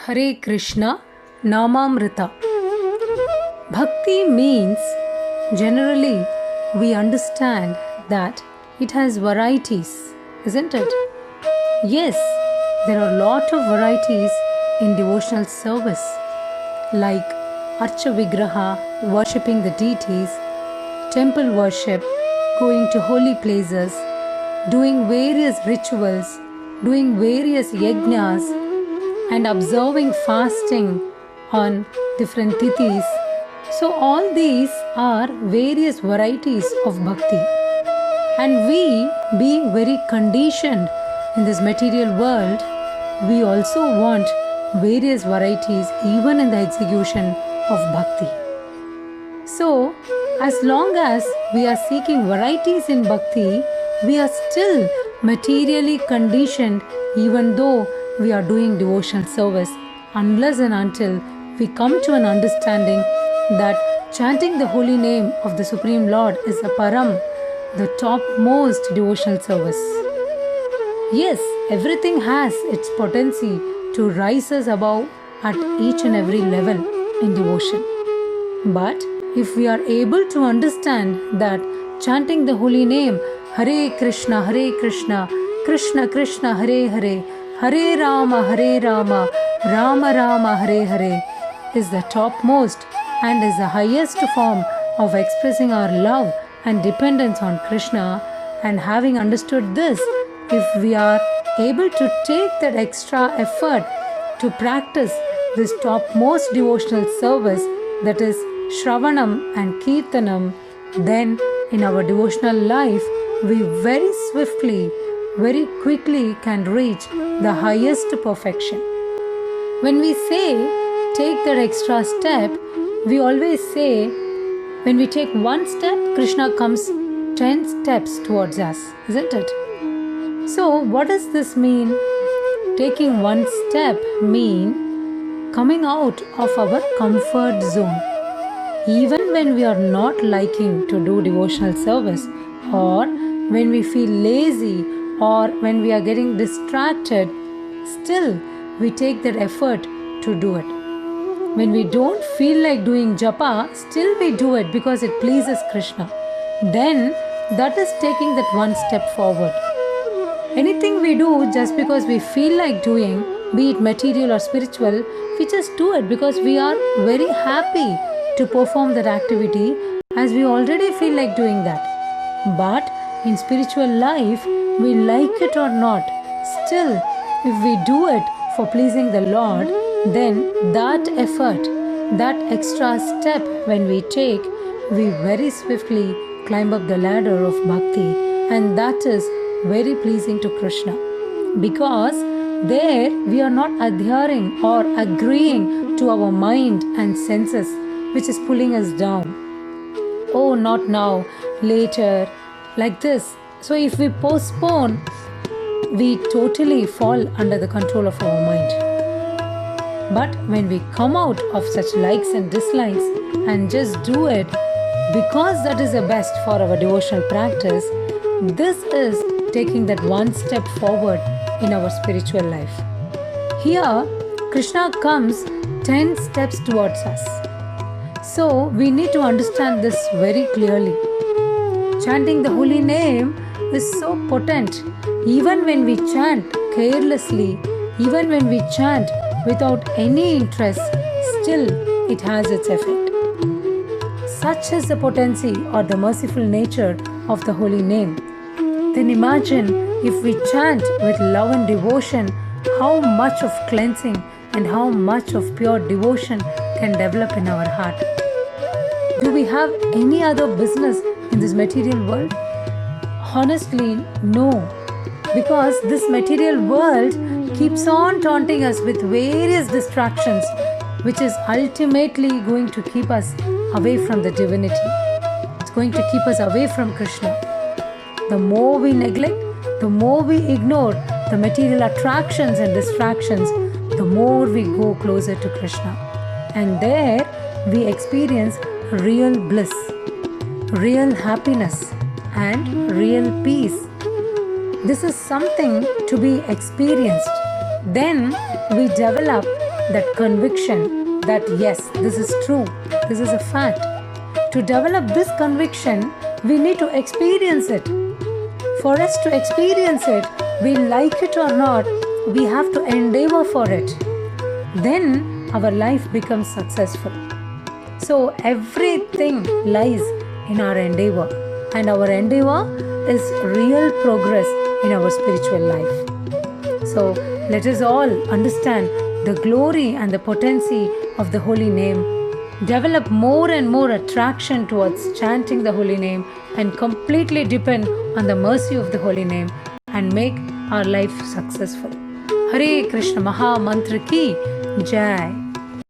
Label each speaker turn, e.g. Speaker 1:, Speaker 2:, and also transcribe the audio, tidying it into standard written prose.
Speaker 1: Hare Krishna Namamrita. Bhakti means, generally, we understand that it has varieties, isn't it? Yes, there are a lot of varieties in devotional service, like Archa Vigraha, worshipping the deities, temple worship, going to holy places, doing various rituals, doing various yajnas, and observing fasting on different tithis. So all these are various varieties of bhakti. And we, being very conditioned in this material world, we also want various varieties even in the execution of bhakti. So, as long as we are seeking varieties in bhakti, we are still materially conditioned even though we are doing devotional service, unless and until we come to an understanding that chanting the holy name of the Supreme Lord is a param, the topmost devotional service. Yes, everything has its potency to rise us above at each and every level in devotion. But if we are able to understand that chanting the holy name Hare Krishna, Krishna Krishna, Hare Hare, Hare Rama, Rama Rama, Hare Hare is the topmost and is the highest form of expressing our love and dependence on Krishna, and having understood this, if we are able to take that extra effort to practice this topmost devotional service, that is Shravanam and Kirtanam, then in our devotional life we very swiftly, very quickly can reach the highest perfection. When we say take that extra step, we always say when we take one step, Krishna comes 10 steps towards us, isn't it? So what does this mean? Taking one step mean coming out of our comfort zone. Even when we are not liking to do devotional service, or when we feel lazy, or when we are getting distracted, still we take that effort to do it. When we don't feel like doing japa, still we do it because it pleases Krishna. Then that is taking that one step forward. Anything we do just because we feel like doing, be it material or spiritual, we just do it because we are very happy to perform that activity, as we already feel like doing that. But in spiritual life, we like it or not, still if we do it for pleasing the Lord, then that effort, that extra step when we take, we very swiftly climb up the ladder of bhakti, and that is very pleasing to Krishna, because there we are not adhering or agreeing to our mind and senses which is pulling us down. Oh, not now, later, like this. So if we postpone, we totally fall under the control of our mind. But when we come out of such likes and dislikes and just do it because that is the best for our devotional practice, this is taking that one step forward in our spiritual life. Here, Krishna comes 10 steps towards us. So we need to understand this very clearly. Chanting the holy name is so potent. Even when we chant carelessly, even when we chant without any interest, still it has its effect. Such is the potency or the merciful nature of the holy name. Then imagine if we chant with love and devotion, how much of cleansing and how much of pure devotion can develop in our heart. Do we have any other business in this material world? Honestly, no. Because this material world keeps on taunting us with various distractions, which is ultimately going to keep us away from the divinity. It's going to keep us away from Krishna. The more we neglect, the more we ignore the material attractions and distractions, the more we go closer to Krishna. And there we experience real bliss, real happiness, and real peace. This is something to be experienced. Then we develop that conviction that yes, this is true, this is a fact. To develop this conviction, we need to experience it. For us to experience it, we like it or not, we have to endeavor for it. Then our life becomes successful. So everything lies in our endeavor, and our endeavor is real progress in our spiritual life. So let us all understand the glory and the potency of the holy name, develop more and more attraction towards chanting the holy name, and completely depend on the mercy of the holy name and make our life successful. Hare Krishna Maha Mantra ki Jai.